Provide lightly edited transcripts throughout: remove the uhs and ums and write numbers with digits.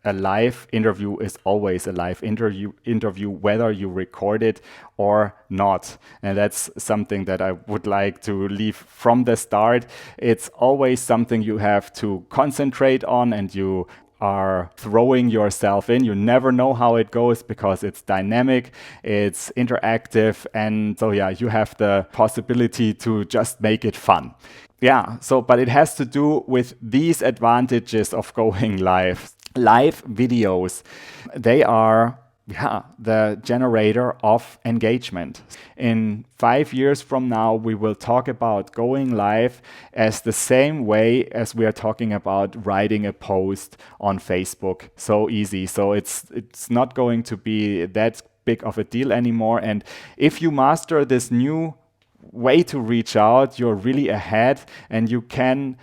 a live interview is always a live interview, whether you record it or not. And that's something that I would like to leave from the start. It's always something you have to concentrate on, and you are throwing yourself in. You never know how it goes because it's dynamic, it's interactive, and so yeah, you have the possibility to just make it fun. Yeah, so but it has to do with these advantages of going live. Live videos, they are the generator of engagement. In 5 years from now, we will talk about going live as the same way as we are talking about writing a post on Facebook. So easy. So it's not going to be that big of a deal anymore. And if you master this new way to reach out, you're really ahead, and you can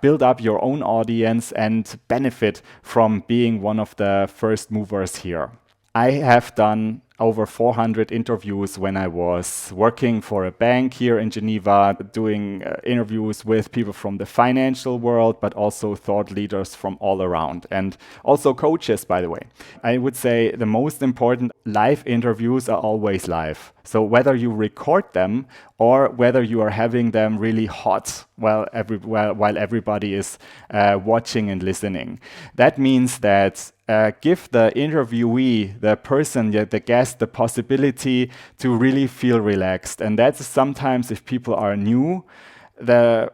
build up your own audience and benefit from being one of the first movers here. I have done over 400 interviews when I was working for a bank here in Geneva, doing interviews with people from the financial world, but also thought leaders from all around, and also coaches, by the way. I would say the most important live interviews are always live. So whether you record them or whether you are having them really hot while everybody is watching and listening. That means that give the interviewee, the person, the guest, the possibility to really feel relaxed. And that's sometimes, if people are new, the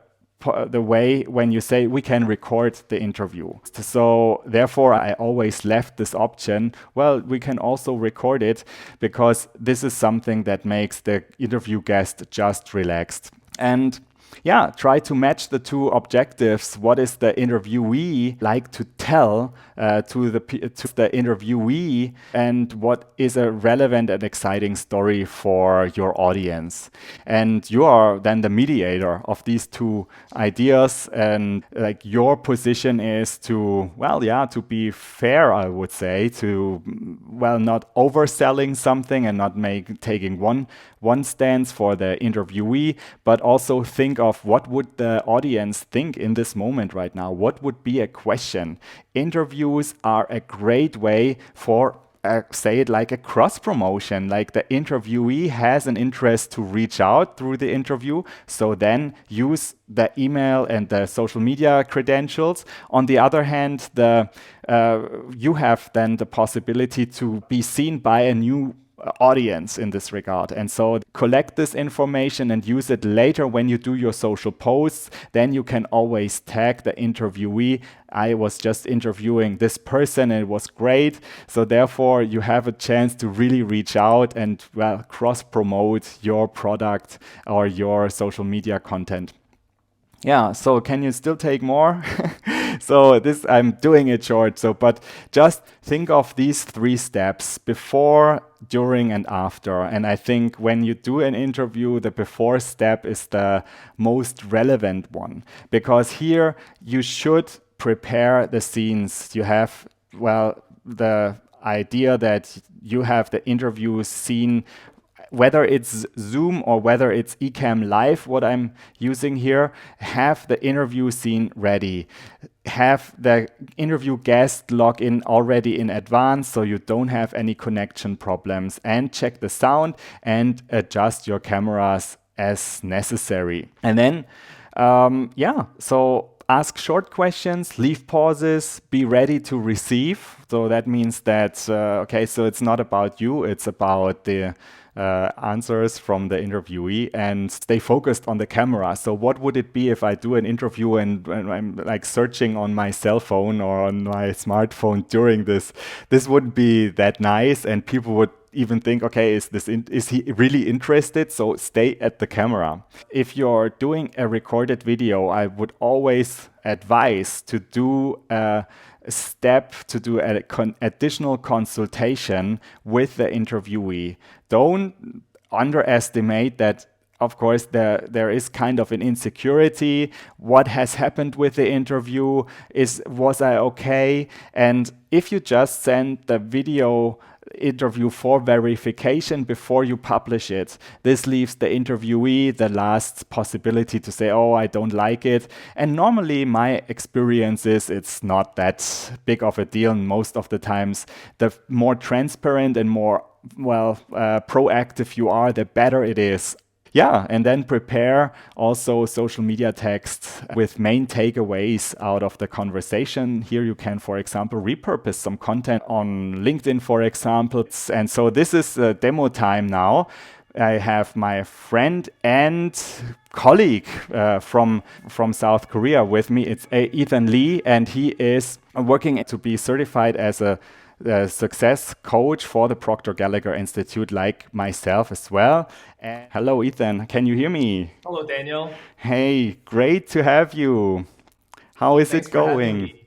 way when you say we can record the interview. So therefore, I always left this option. Well, we can also record it, because this is something that makes the interview guest just relaxed. And try to match the two objectives. What is the interviewee like to tell to the interviewee, and what is a relevant and exciting story for your audience? And you are then the mediator of these two ideas, and like your position is to be fair, I would say, to not overselling something and not taking one stance for the interviewee, but also think of what would the audience think in this moment right now. What would be a question? Interviews are a great way for say it like a cross promotion, like the interviewee has an interest to reach out through the interview, so then use the email and the social media credentials. On the other hand, you have then the possibility to be seen by a new audience in this regard. And so collect this information and use it later when you do your social posts. Then you can always tag the interviewee. I was just interviewing this person and it was great. So therefore you have a chance to really reach out and cross promote your product or your social media content. Yeah, so can you still take more? So I'm doing it short. But just think of these 3 steps: before, during, and after. And I think when you do an interview, the before step is the most relevant one, because here you should prepare the scenes. You have, the idea that you have the interview scene, whether it's Zoom or whether it's Ecamm Live, what I'm using here, have the interview scene ready. Have the interview guest log in already in advance so you don't have any connection problems, and check the sound and adjust your cameras as necessary. And then, so ask short questions, leave pauses, be ready to receive. So that means that, so it's not about you, it's about the answers from the interviewee, and stay focused on the camera. So what would it be if I do an interview and I'm like searching on my cell phone or on my smartphone during this? This wouldn't be that nice, and people would even think, is he really interested? So stay at the camera. If you're doing a recorded video, I would always advise to do an additional consultation with the interviewee. Don't underestimate that. Of course, there is kind of an insecurity. What has happened with the interview? Was I okay? And if you just send the video interview for verification before you publish it. This leaves the interviewee the last possibility to say, oh, I don't like it. And normally my experience is it's not that big of a deal most of the times. The more transparent and more proactive you are, the better it is. Yeah, and then prepare also social media text with main takeaways out of the conversation. Here you can, for example, repurpose some content on LinkedIn, for example. And so this is demo time now. I have my friend and colleague from South Korea with me. It's Ethan Lee, and he is working to be certified as a success coach for the Proctor Gallagher Institute, like myself as well. And hello, Ethan. Can you hear me? Hello, Daniel. Hey, great to have you. How is Thanks it for having going? me.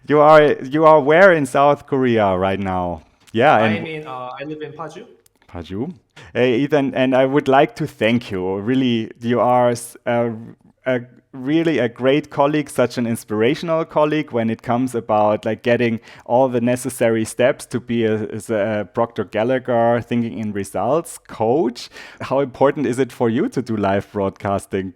You are where in South Korea right now? Yeah, and I live in Paju. Paju. Hey, Ethan, and I would like to thank you. Really, you are a really a great colleague, such an inspirational colleague when it comes about like getting all the necessary steps to be as a Proctor Gallagher thinking in results coach. How important is it for you to do live broadcasting?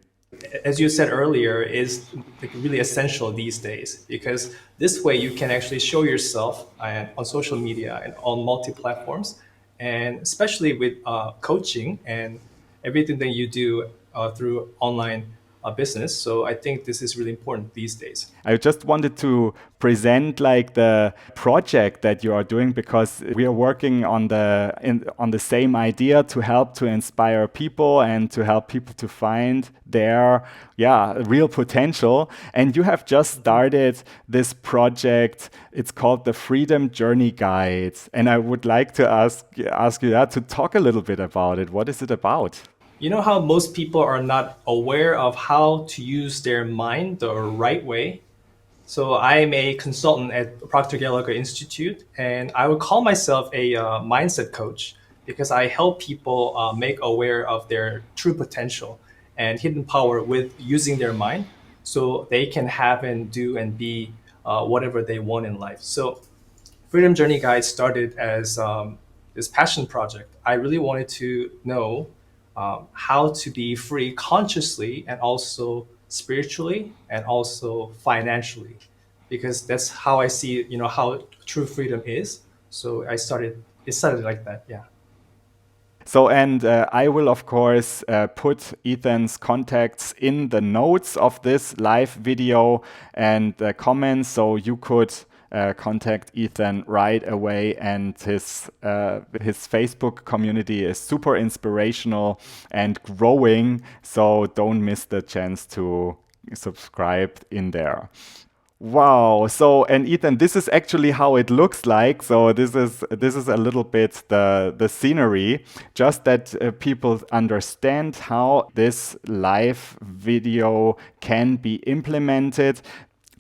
As you said earlier, is like really essential these days because this way you can actually show yourself on social media and on multi platforms, and especially with coaching and everything that you do through online business. So I think this is really important these days. I just wanted to present like the project that you are doing because we are working on on the same idea to help to inspire people and to help people to find their real potential. And you have just started this project. It's called the Freedom Journey Guide, and I would like to ask you to talk a little bit about it. What is it about? You know how most people are not aware of how to use their mind the right way? So I'm a consultant at Procter Gallagher Institute, and I would call myself a mindset coach because I help people make aware of their true potential and hidden power with using their mind, so they can have and do and be whatever they want in life. So Freedom Journey Guide started as this passion project. I really wanted to know how to be free consciously and also spiritually and also financially, because that's how I see, how true freedom is. So it started like that. Yeah. So, and I will, of course, put Ethan's contacts in the notes of this live video and comments, so you could contact Ethan right away. And his Facebook community is super inspirational and growing, so don't miss the chance to subscribe in there. Wow. So, and Ethan, this is actually how it looks like. So this is a little bit the scenery, just that people understand how this live video can be implemented.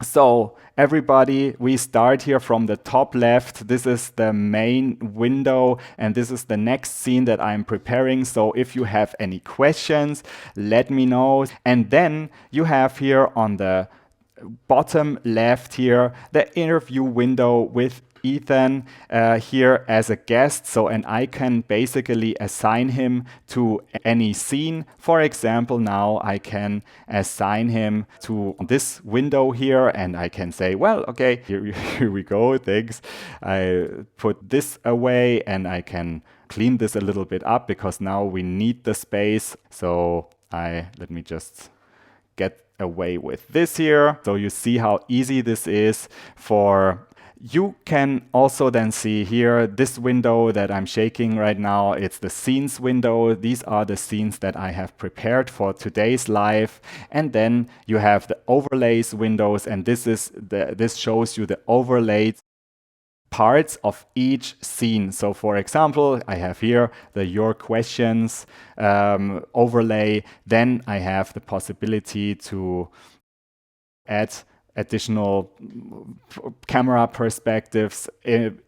So everybody, we start here from the top left. This is the main window, and this is the next scene that I'm preparing. So if you have any questions, let me know. And then you have here on the bottom left here, the interview window with Ethan here as a guest. So, and I can basically assign him to any scene. For example, now I can assign him to this window here, and I can say, well, okay, here we go, thanks. I put this away, and I can clean this a little bit up because now we need the space. So let me just get away with this here. So you see how easy this is for. You can also then see here this window that I'm shaking right now. It's the scenes window. These are the scenes that I have prepared for today's live. And then you have the overlays windows, and this shows you the overlays parts of each scene. So for example, I have here the your questions overlay. Then I have the possibility to add additional camera perspectives,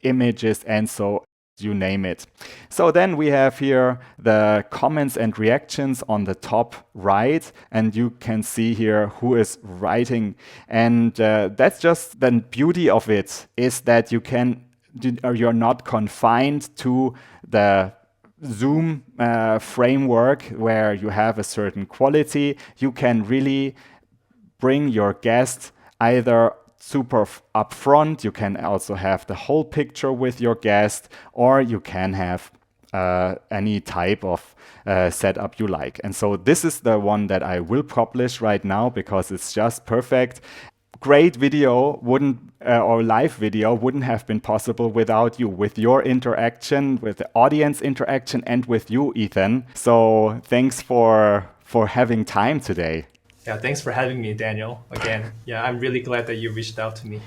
images, and so you name it. So then we have here the comments and reactions on the top right, and you can see here who is writing. And that's just the beauty of it, is that you can you're not confined to the Zoom framework where you have a certain quality. You can really bring your guest either super upfront, you can also have the whole picture with your guest, or you can have any type of setup you like. And so this is the one that I will publish right now because it's just perfect. Great video wouldn't or live video wouldn't have been possible without you, with your interaction, with the audience interaction, and with you, Ethan. So thanks for having time today. Yeah, thanks for having me, Daniel. Again, yeah, I'm really glad that you reached out to me.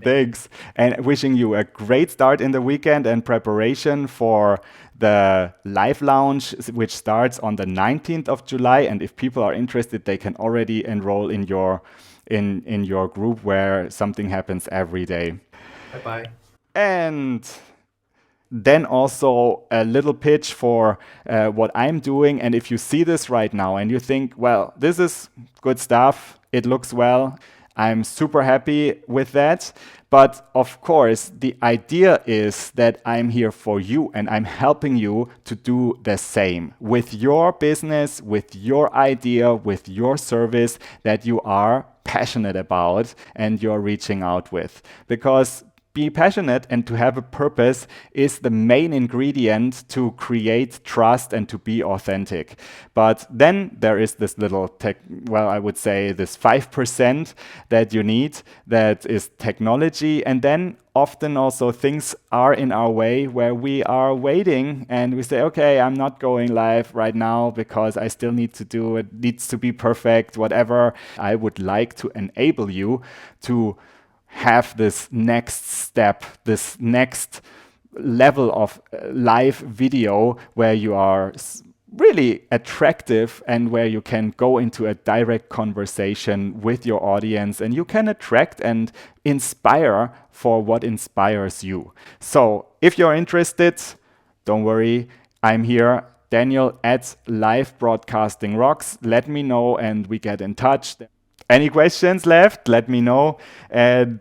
Thanks. And wishing you a great start in the weekend and preparation for the live lounge, which starts on the 19th of July. And if people are interested, they can already enroll in your group where something happens every day. Bye-bye. And then also a little pitch for what I'm doing. And if you see this right now and you think, well, this is good stuff, it looks well, I'm super happy with that. But of course, the idea is that I'm here for you and I'm helping you to do the same with your business, with your idea, with your service that you are passionate about and you're reaching out with. Because be passionate and to have a purpose is the main ingredient to create trust and to be authentic. But then there is this little I would say this 5% that you need, that is technology. And then often also things are in our way where we are waiting and we say, okay, I'm not going live right now because I still need to do it, needs to be perfect, whatever. I would like to enable you to have this next step, this next level of live video where you are really attractive and where you can go into a direct conversation with your audience and you can attract and inspire for what inspires you. So if you're interested, don't worry, I'm here. Daniel at Live Broadcasting Rocks. Let me know and we get in touch. Any questions left? Let me know. And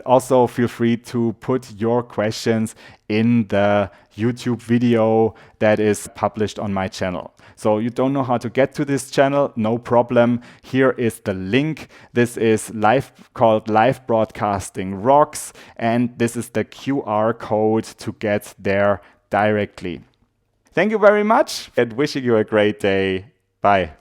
also feel free to put your questions in the YouTube video that is published on my channel. So you don't know how to get to this channel? No problem. Here is the link. This is called Live Broadcasting Rocks. And this is the QR code to get there directly. Thank you very much and wishing you a great day. Bye.